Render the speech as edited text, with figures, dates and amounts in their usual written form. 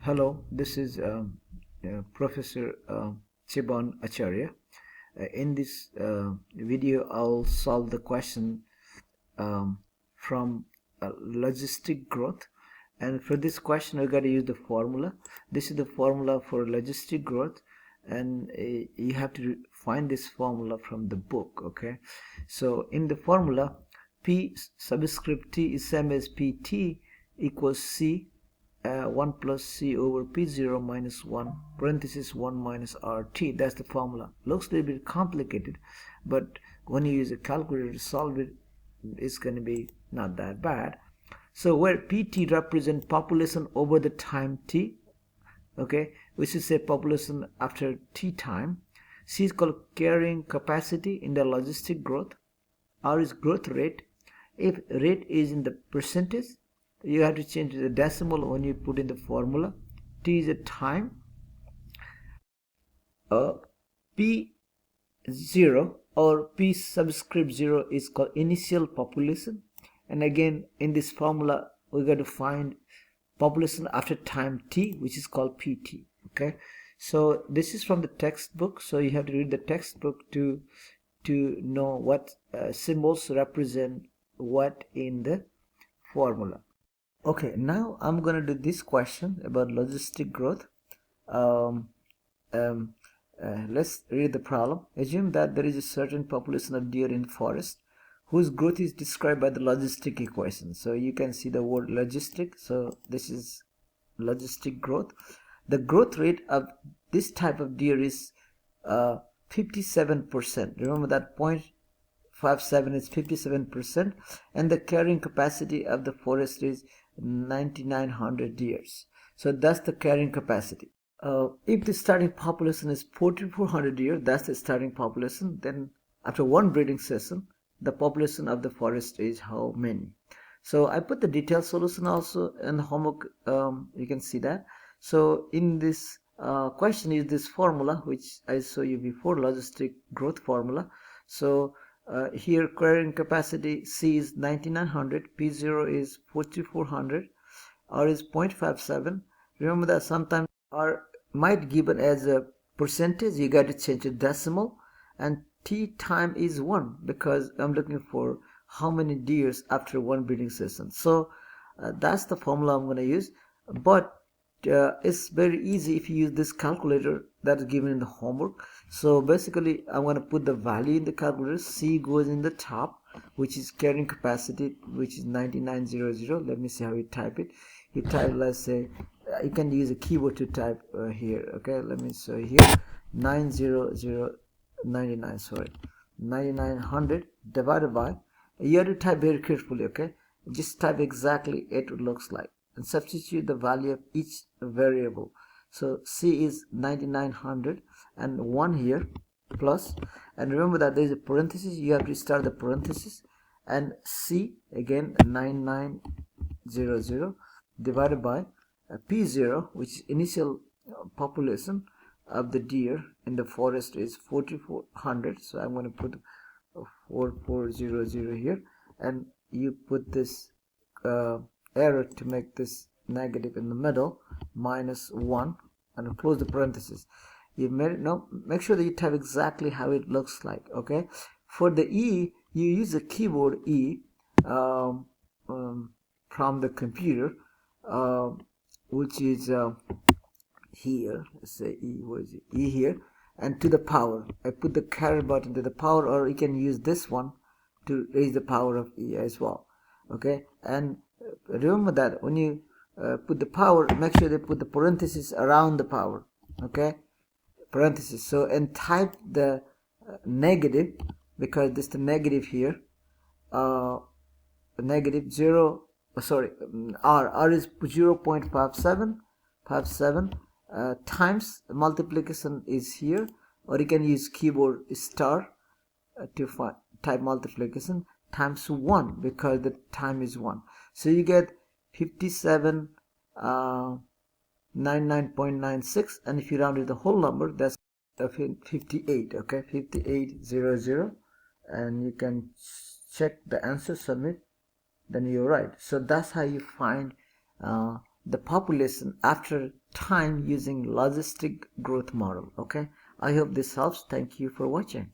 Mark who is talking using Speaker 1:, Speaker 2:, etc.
Speaker 1: Hello, this is Professor Chibon Acharya. In this video, I'll solve the question from logistic growth. And for this question, we got to use the formula. This is the formula for logistic growth, and you have to find this formula from the book. Okay, so in the formula, P subscript T is same as PT equals C 1 plus C over P0 minus 1 parenthesis 1 minus RT. That's the formula. Looks a little bit complicated, but when you use a calculator to solve it, it's going to be not that bad. So where PT represents population over the time T, okay, we should say population after T time. C is called carrying capacity in the logistic growth. R is growth rate. If rate is in the percentage, you have to change the decimal when you put in the formula. T is a time. P0 or P subscript 0 is called initial population. And again, in this formula, we got to find population after time T, which is called PT. Okay, so this is from the textbook, so you have to read the textbook to know what symbols represent what in the formula. Okay, now I'm going to do this question about logistic growth. Let's read the problem. Assume that there is a certain population of deer in the forest whose growth is described by the logistic equation. So you can see the word logistic. So this is logistic growth. The growth rate of this type of deer is 57%. Remember that 0.57 is 57%, and the carrying capacity of the forest is 9,900 deers. So that's the carrying capacity. If the starting population is 4,400 deer, that's the starting population. Then after one breeding season, the population of the forest is how many? So I put the detailed solution also in the homework. You can see that. So in this question is this formula which I saw you before, logistic growth formula. So here carrying capacity C is 9,900, P0 is 4,400, R is 0.57. Remember that sometimes R might given as a percentage, you got to change the decimal, and T time is 1 because I'm looking for how many deers after one breeding season. So that's the formula I'm going to use, but it's very easy if you use this calculator that is given in the homework. So basically I'm going to put the value in the calculator. C goes in the top, which is carrying capacity, which is 9900. Let me see how you type it. You type, let's say, you can use a keyboard to type here. Okay, let me show here 90099, sorry, 9900 divided by, you have to type very carefully. Okay, just type exactly it looks like and substitute the value of each variable. So C is 9900 and 1 here plus, and remember that there is a parenthesis, you have to start the parenthesis, and C again 9900 divided by P0, which is initial population of the deer in the forest is 4,400. So I'm going to put 4400 here, and you put this error to make this negative in the middle, minus 1, and close the parenthesis. You made it. Now make sure that you type exactly how it looks like. Okay, for the E, you use the keyboard E from the computer, which is here. Let's say E, where is it? E here, and to the power. I put the caret button to the power, or you can use this one to raise the power of E as well. Okay, and remember that when you put the power, make sure they put the parenthesis around the power. Okay, parenthesis. So and type the negative, because this is the negative here. Negative 0. Sorry, R is 0.57 times multiplication is here, or you can use keyboard star to type multiplication times 1 because the time is 1. So you get 5799.96, and if you round it the whole number, that's 58. Okay, 5800, and you can check the answer, submit, then you're right. So that's how you find the population after time using logistic growth model. Okay, I hope this helps. Thank you for watching.